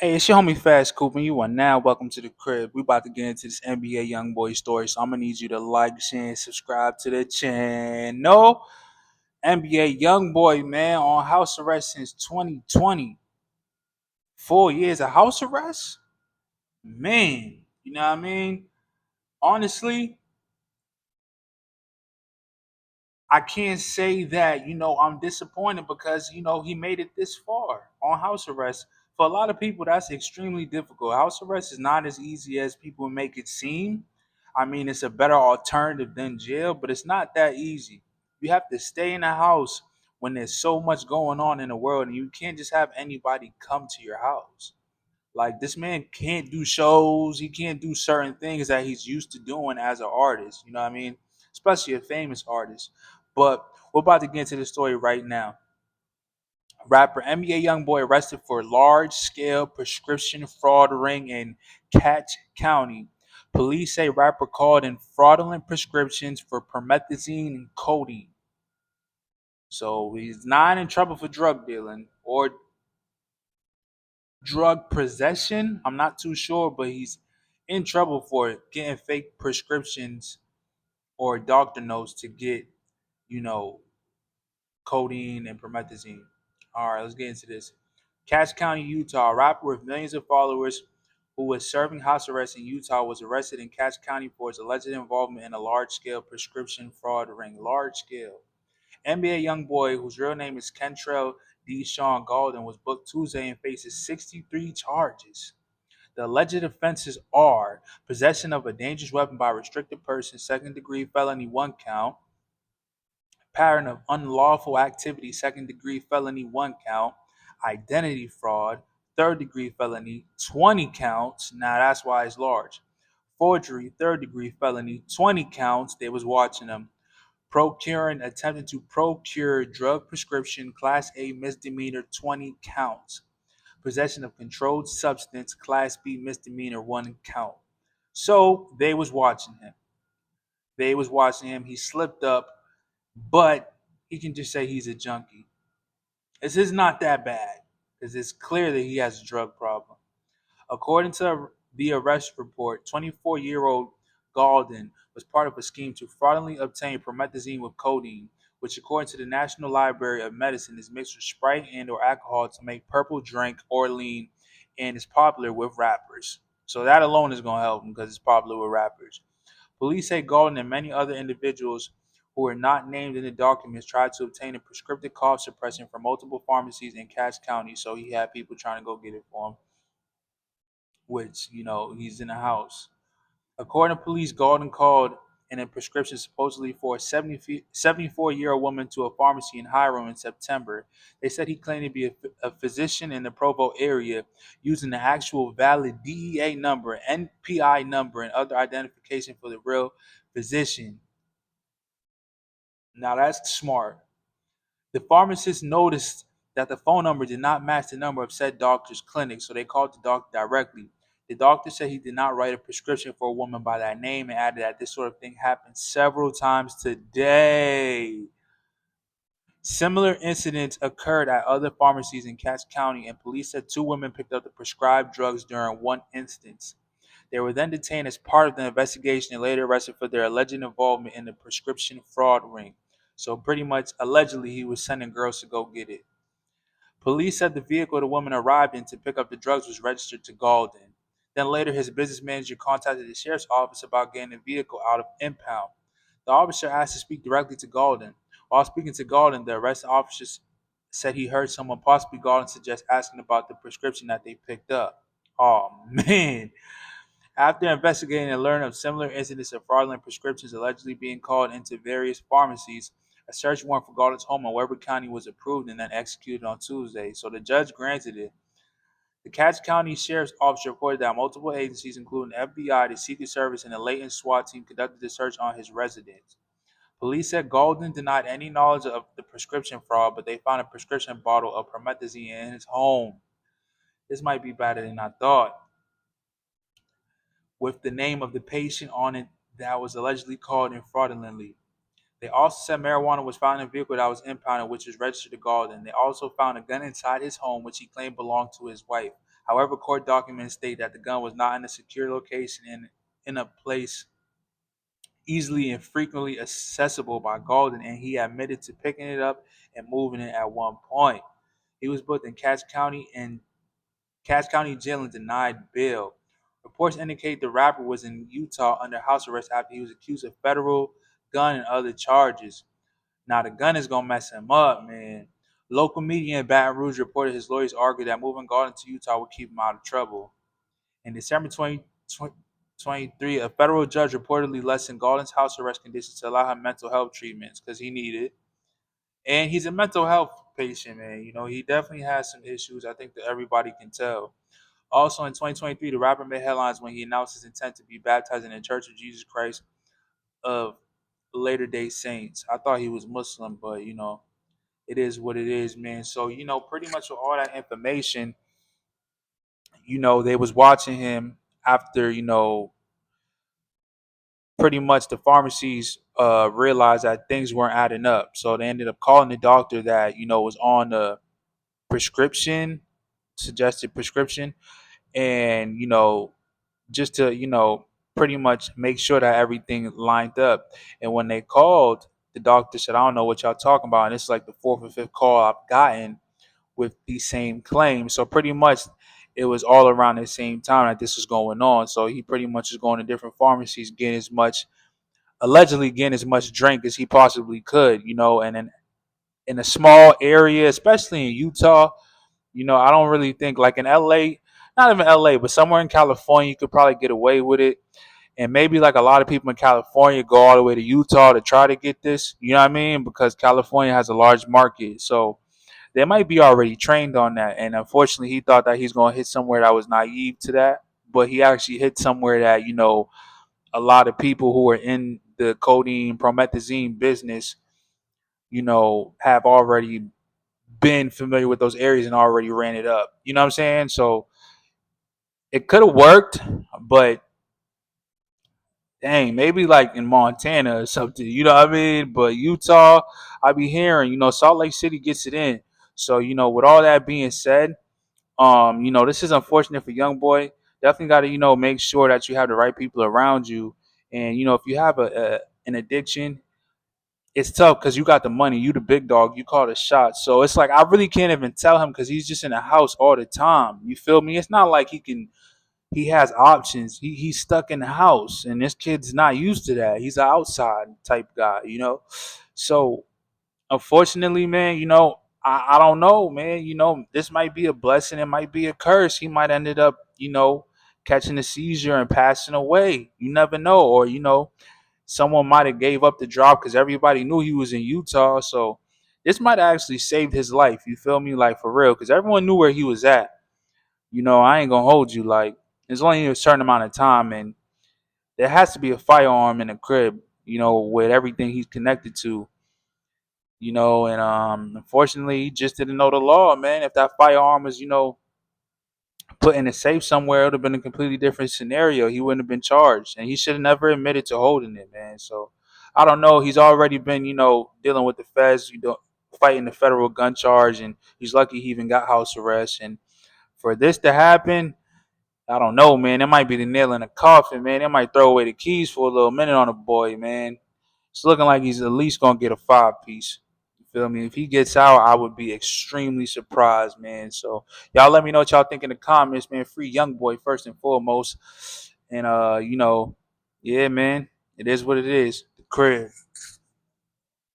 Hey, it's your homie Fast Coop, and you are now welcome to the crib. We about to get into this NBA Youngboy story, so I'm gonna need you to like, share, and subscribe to the channel. NBA Youngboy, man, on house arrest since 2020. 4 years of house arrest? Man, you know what I mean? Honestly, I can't say that, I'm disappointed because, he made it this far on house arrest. For a lot of people, that's extremely difficult. House arrest is not as easy as people make it seem. I mean, it's a better alternative than jail, but it's not that easy. You have to stay in the house when there's so much going on in the world, and you can't just have anybody come to your house. Like, this man can't do shows. He can't do certain things that he's used to doing as an artist. You know what I mean? Especially a famous artist. But we're about to get into the story right now. Rapper NBA Youngboy arrested for large-scale prescription fraud ring in Cache County. Police say rapper called in fraudulent prescriptions for promethazine and codeine. So he's not in trouble for drug dealing or drug possession. I'm not too sure, but he's in trouble for getting fake prescriptions or doctor notes to get, you know, codeine and promethazine. All right, let's get into this. Cache County, Utah. A rapper with millions of followers who was serving house arrest in Utah was arrested in Cache County for his alleged involvement in a large-scale prescription fraud ring. Large scale. NBA YoungBoy, whose real name is Kentrell D. Sean Golden, was booked Tuesday and faces 63 charges. The alleged offenses are possession of a dangerous weapon by a restricted person, second degree felony, 1 count, pattern of unlawful activity, second degree felony, 1 count, identity fraud, third degree felony, 20 counts. Now that's why it's large. Forgery, third degree felony, 20 counts. They was watching them. Procuring, attempting to procure drug prescription, class A misdemeanor, 20 counts. Possession of controlled substance, class B misdemeanor, 1 count. So they was watching him. They was watching him. He slipped up, but he can just say he's a junkie. This is not that bad because it's clear that he has a drug problem. According to the arrest report, 24-year-old Galden was part of a scheme to fraudulently obtain promethazine with codeine, which according to the National Library of Medicine is mixed with Sprite and or alcohol to make purple drink or lean and is popular with rappers. So that alone is going to help him because it's popular with rappers. Police say Galden and many other individuals who are not named in the documents tried to obtain a prescriptive cough suppressant from multiple pharmacies in Cache County, so he had people trying to go get it for him, which, he's in a house. According to police, Golden called in a prescription supposedly for a 74-year-old woman to a pharmacy in Hiram in September. They said he claimed to be a physician in the Provo area using the actual valid DEA number, NPI number, and other identification for the real physician. Now that's smart. The pharmacist noticed that the phone number did not match the number of said doctor's clinic, so they called the doctor directly. The doctor said he did not write a prescription for a woman by that name and added that this sort of thing happens several times today. Similar incidents occurred at other pharmacies in Cache County, and police said 2 women picked up the prescribed drugs during one instance. They were then detained as part of the investigation and later arrested for their alleged involvement in the prescription fraud ring. So pretty much, allegedly, he was sending girls to go get it. Police said the vehicle the woman arrived in to pick up the drugs was registered to Galden. Then later, his business manager contacted the sheriff's office about getting the vehicle out of impound. The officer asked to speak directly to Galden. While speaking to Galden, the arresting officer said he heard someone, possibly Galden, suggest asking about the prescription that they picked up. Oh, man. After investigating and learning of similar incidents of fraudulent prescriptions allegedly being called into various pharmacies, a search warrant for Gordon's home in Weber County was approved and then executed on Tuesday, so the judge granted it. The Cache County Sheriff's Office reported that multiple agencies, including the FBI, the Secret Service, and the Layton SWAT team, conducted the search on his residence. Police said Golden denied any knowledge of the prescription fraud, but they found a prescription bottle of promethazine in his home. This might be better than I thought, with the name of the patient on it that was allegedly called in fraudulently. They also said marijuana was found in a vehicle that was impounded, which was registered to Golden. They also found a gun inside his home, which he claimed belonged to his wife. However, court documents state that the gun was not in a secure location and in a place easily and frequently accessible by Golden, and he admitted to picking it up and moving it at one point. He was booked in Cass County Jail and denied bail. Reports indicate the rapper was in Utah under house arrest after he was accused of federal gun and other charges. Now the gun is gonna mess him up, man. Local media in Baton Rouge reported his lawyers argued that moving Golden to Utah would keep him out of trouble. In December 2023, a federal judge reportedly lessened Golden's house arrest conditions to allow him mental health treatments because he needed. And he's a mental health patient, man. You know, he definitely has some issues. I think that everybody can tell. Also in 2023, the rapper made headlines when he announced his intent to be baptized in the Church of Jesus Christ of Latter Day Saints. I thought he was Muslim, but you know, it is what it is, man. So, you know, pretty much with all that information, you know, they was watching him after, you know, pretty much the pharmacies realized that things weren't adding up. So they ended up calling the doctor that, you know, was on the prescription, suggested prescription, and, you know, just to, you know, pretty much make sure that everything lined up. And when they called, the doctor said, I don't know what y'all talking about. And it's like the fourth or fifth call I've gotten with these same claims. So pretty much it was all around the same time that this was going on. So he pretty much is going to different pharmacies, getting as much, allegedly getting as much drink as he possibly could, you know, and in a small area, especially in Utah, you know, I don't really think like in LA, not even LA, but somewhere in California, you could probably get away with it. And maybe like a lot of people in California go all the way to Utah to try to get this, you know what I mean? Because California has a large market. So they might be already trained on that. And unfortunately, he thought that he's going to hit somewhere that was naive to that. But he actually hit somewhere that, you know, a lot of people who are in the codeine, promethazine business, you know, have already been familiar with those areas and already ran it up. You know what I'm saying? So it could have worked, but dang, maybe like in Montana or something, you know what I mean? But Utah, I be hearing, you know, Salt Lake City gets it in. So, you know, with all that being said, you know, this is unfortunate for Young Boy. Definitely got to, you know, make sure that you have the right people around you. And, you know, if you have an addiction, it's tough because you got the money, you the big dog, you call the shots. So it's like I really can't even tell him because he's just in the house all the time. You feel me? It's not like he has options. He's stuck in the house, and this kid's not used to that. He's an outside type guy, you know. So unfortunately, man, you know, I don't know, man. You know, this might be a blessing. It might be a curse. He might ended up, you know, catching a seizure and passing away. You never know, or you know, someone might have gave up the drop because everybody knew he was in Utah. So this might have actually saved his life. You feel me? Like for real, because everyone knew where he was at. You know, I ain't gonna hold you. Like there's only a certain amount of time, and there has to be a firearm in the crib. You know, with everything he's connected to. You know, and unfortunately, he just didn't know the law, man. If that firearm was, you know, put in a safe somewhere, it would have been a completely different scenario. He wouldn't have been charged, and he should have never admitted to holding it, man. So I don't know. He's already been, you know, dealing with the feds, you know, fighting the federal gun charge, and he's lucky he even got house arrest. And for this to happen, I don't know, man. It might be the nail in the coffin, man. They might throw away the keys for a little minute on the boy, man. It's looking like he's at least gonna get a 5 piece. You feel me? If he gets out, I would be extremely surprised, man. So y'all let me know what y'all think in the comments, man. Free young boy first and foremost. And you know, yeah, man. It is what it is. The crib.